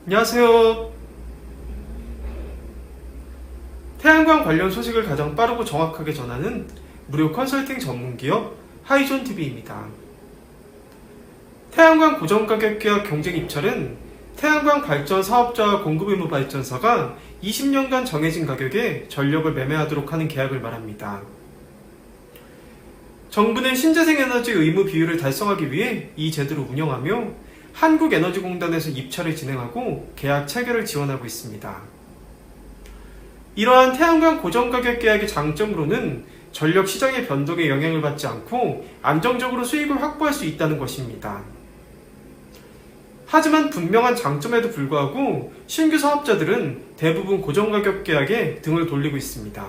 안녕하세요. 태양광 관련 소식을 가장 빠르고 정확하게 전하는 무료 컨설팅 전문기업 하이존TV입니다. 태양광 고정가격 계약 경쟁 입찰은 태양광 발전 사업자와 공급 의무 발전사가 20년간 정해진 가격에 전력을 매매하도록 하는 계약을 말합니다. 정부는 신재생에너지 의무 비율을 달성하기 위해 이 제도를 운영하며 한국에너지공단에서 입찰을 진행하고 계약 체결을 지원하고 있습니다. 이러한 태양광 고정가격 계약의 장점으로는 전력 시장의 변동에 영향을 받지 않고 안정적으로 수익을 확보할 수 있다는 것입니다. 하지만 분명한 장점에도 불구하고 신규 사업자들은 대부분 고정가격 계약에 등을 돌리고 있습니다.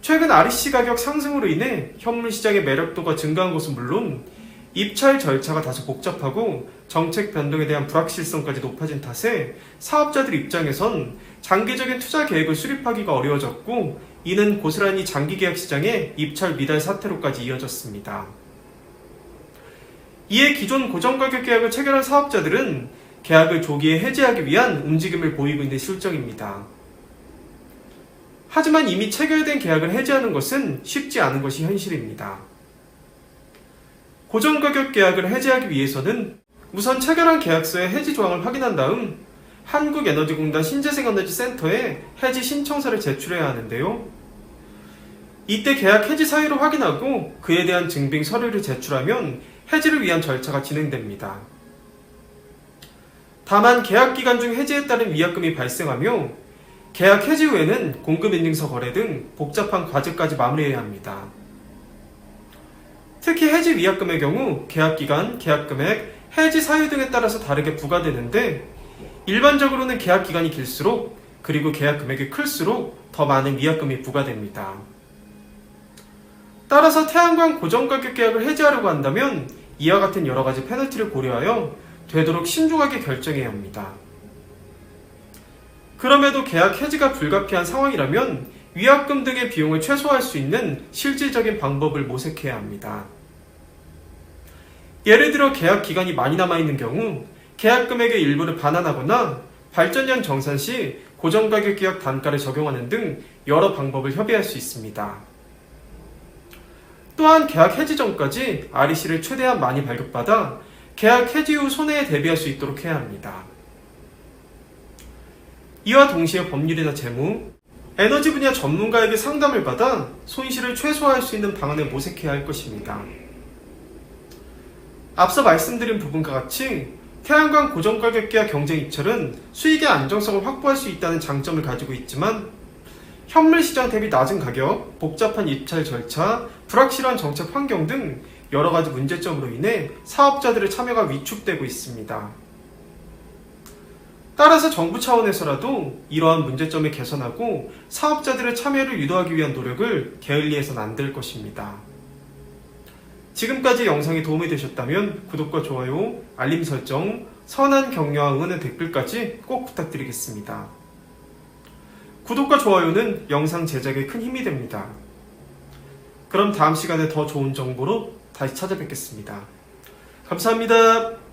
최근 REC 가격 상승으로 인해 현물 시장의 매력도가 증가한 것은 물론 입찰 절차가 다소 복잡하고 정책 변동에 대한 불확실성까지 높아진 탓에 사업자들 입장에선 장기적인 투자 계획을 수립하기가 어려워졌고, 이는 고스란히 장기 계약 시장의 입찰 미달 사태로까지 이어졌습니다. 이에 기존 고정가격 계약을 체결한 사업자들은 계약을 조기에 해지하기 위한 움직임을 보이고 있는 실정입니다. 하지만 이미 체결된 계약을 해지하는 것은 쉽지 않은 것이 현실입니다. 고정가격 계약을 해지하기 위해서는 우선 체결한 계약서의 해지 조항을 확인한 다음 한국에너지공단 신재생에너지센터에 해지 신청서를 제출해야 하는데요. 이때 계약 해지 사유를 확인하고 그에 대한 증빙 서류를 제출하면 해지를 위한 절차가 진행됩니다. 다만 계약 기간 중 해지에 따른 위약금이 발생하며 계약 해지 후에는 공급인증서 거래 등 복잡한 과제까지 마무리해야 합니다. 특히 해지 위약금의 경우 계약기간, 계약금액, 해지 사유 등에 따라서 다르게 부과되는데, 일반적으로는 계약기간이 길수록 그리고 계약금액이 클수록 더 많은 위약금이 부과됩니다. 따라서 태양광 고정가격 계약을 해지하려고 한다면 이와 같은 여러가지 페널티를 고려하여 되도록 신중하게 결정해야 합니다. 그럼에도 계약 해지가 불가피한 상황이라면 위약금 등의 비용을 최소화할 수 있는 실질적인 방법을 모색해야 합니다. 예를 들어 계약 기간이 많이 남아있는 경우 계약 금액의 일부를 반환하거나 발전량 정산 시 고정가격 계약 단가를 적용하는 등 여러 방법을 협의할 수 있습니다. 또한 계약 해지 전까지 REC를 최대한 많이 발급받아 계약 해지 후 손해에 대비할 수 있도록 해야 합니다. 이와 동시에 법률이나 재무, 에너지 분야 전문가에게 상담을 받아 손실을 최소화할 수 있는 방안을 모색해야 할 것입니다. 앞서 말씀드린 부분과 같이 태양광 고정가격 계약 경쟁 입찰은 수익의 안정성을 확보할 수 있다는 장점을 가지고 있지만, 현물 시장 대비 낮은 가격, 복잡한 입찰 절차, 불확실한 정책 환경 등 여러가지 문제점으로 인해 사업자들의 참여가 위축되고 있습니다. 따라서 정부 차원에서라도 이러한 문제점을 개선하고 사업자들의 참여를 유도하기 위한 노력을 게을리해서는 안 될 것입니다. 지금까지 영상이 도움이 되셨다면 구독과 좋아요, 알림 설정, 선한 격려와 응원의 댓글까지 꼭 부탁드리겠습니다. 구독과 좋아요는 영상 제작에 큰 힘이 됩니다. 그럼 다음 시간에 더 좋은 정보로 다시 찾아뵙겠습니다. 감사합니다.